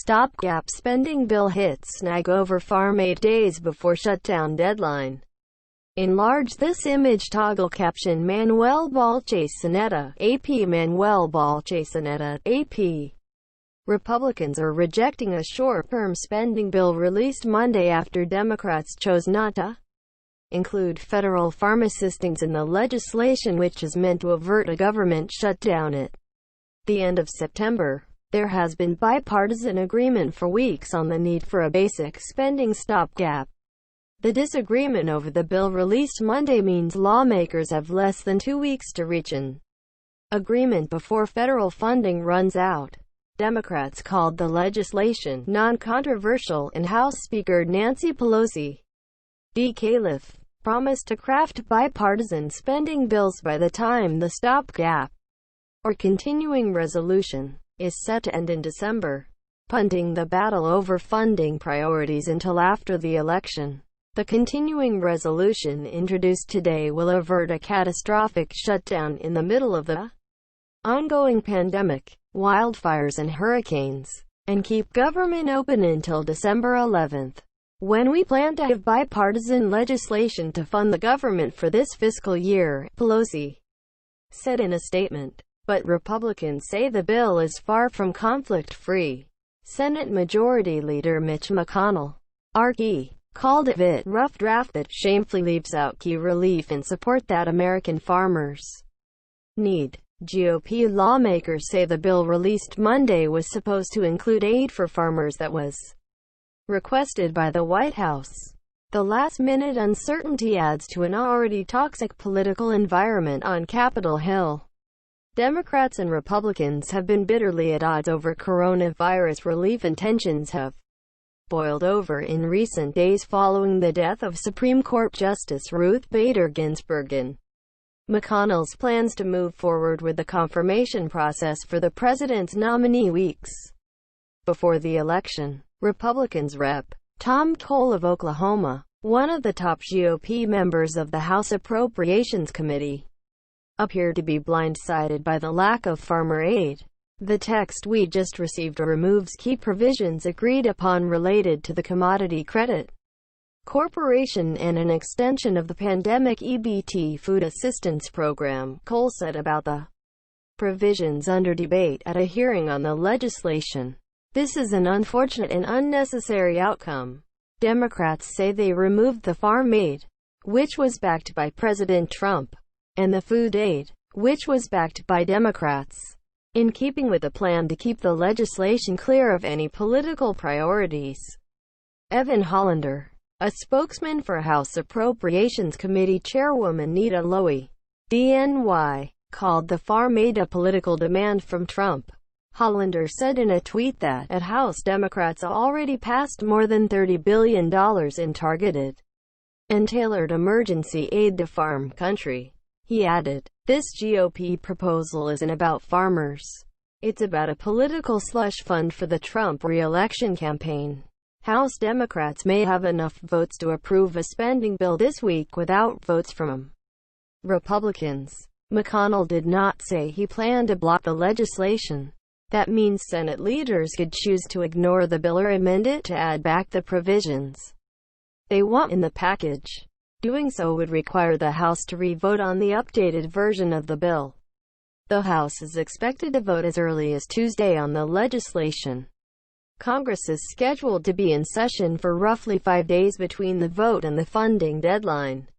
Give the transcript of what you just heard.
Stopgap spending bill hits snag over farm aid days before shutdown deadline. Enlarge this image. Toggle caption. Manuel Balchesaneta, AP. Manuel Balchesaneta, AP. Republicans are rejecting a short-term spending bill released Monday after Democrats chose not to include federal farm assistance in the legislation, which is meant to avert a government shutdown at the end of September. There has been bipartisan agreement for weeks on the need for a basic spending stopgap. The disagreement over the bill released Monday means lawmakers have less than 2 weeks to reach an agreement before federal funding runs out. Democrats called the legislation non-controversial, and House Speaker Nancy Pelosi D. Califf promised to craft bipartisan spending bills by the time the stopgap, or continuing resolution, is set to end in December, punting the battle over funding priorities until after the election. The continuing resolution introduced today will avert a catastrophic shutdown in the middle of the ongoing pandemic, wildfires and hurricanes, and keep government open until December 11th, when we plan to have bipartisan legislation to fund the government for this fiscal year, Pelosi said in a statement. But Republicans say the bill is far from conflict-free. Senate Majority Leader Mitch McConnell, RT, called it a rough draft that shamefully leaves out key relief and support that American farmers need. GOP lawmakers say the bill released Monday was supposed to include aid for farmers that was requested by the White House. The last-minute uncertainty adds to an already toxic political environment on Capitol Hill. Democrats and Republicans have been bitterly at odds over coronavirus relief, and tensions have boiled over in recent days following the death of Supreme Court Justice Ruth Bader Ginsburg and McConnell's plans to move forward with the confirmation process for the president's nominee weeks before the election. Republicans Rep. Tom Cole of Oklahoma, one of the top GOP members of the House Appropriations Committee, appeared to be blindsided by the lack of farmer aid. The text we just received removes key provisions agreed upon related to the Commodity Credit Corporation and an extension of the pandemic EBT food assistance program, Cole said about the provisions under debate at a hearing on the legislation. This is an unfortunate and unnecessary outcome. Democrats say they removed the farm aid, which was backed by President Trump, and the food aid, which was backed by Democrats, in keeping with the plan to keep the legislation clear of any political priorities. Evan Hollander, a spokesman for House Appropriations Committee Chairwoman Nita Lowey, DNY, called the farm aid a political demand from Trump. Hollander said in a tweet that, at House Democrats already passed more than $30 billion in targeted and tailored emergency aid to farm country. He added, "This GOP proposal isn't about farmers. It's about a political slush fund for the Trump re-election campaign." House Democrats may have enough votes to approve a spending bill this week without votes from Republicans. McConnell did not say he planned to block the legislation. That means Senate leaders could choose to ignore the bill or amend it to add back the provisions they want in the package. Doing so would require the House to re-vote on the updated version of the bill. The House is expected to vote as early as Tuesday on the legislation. Congress is scheduled to be in session for roughly 5 days between the vote and the funding deadline.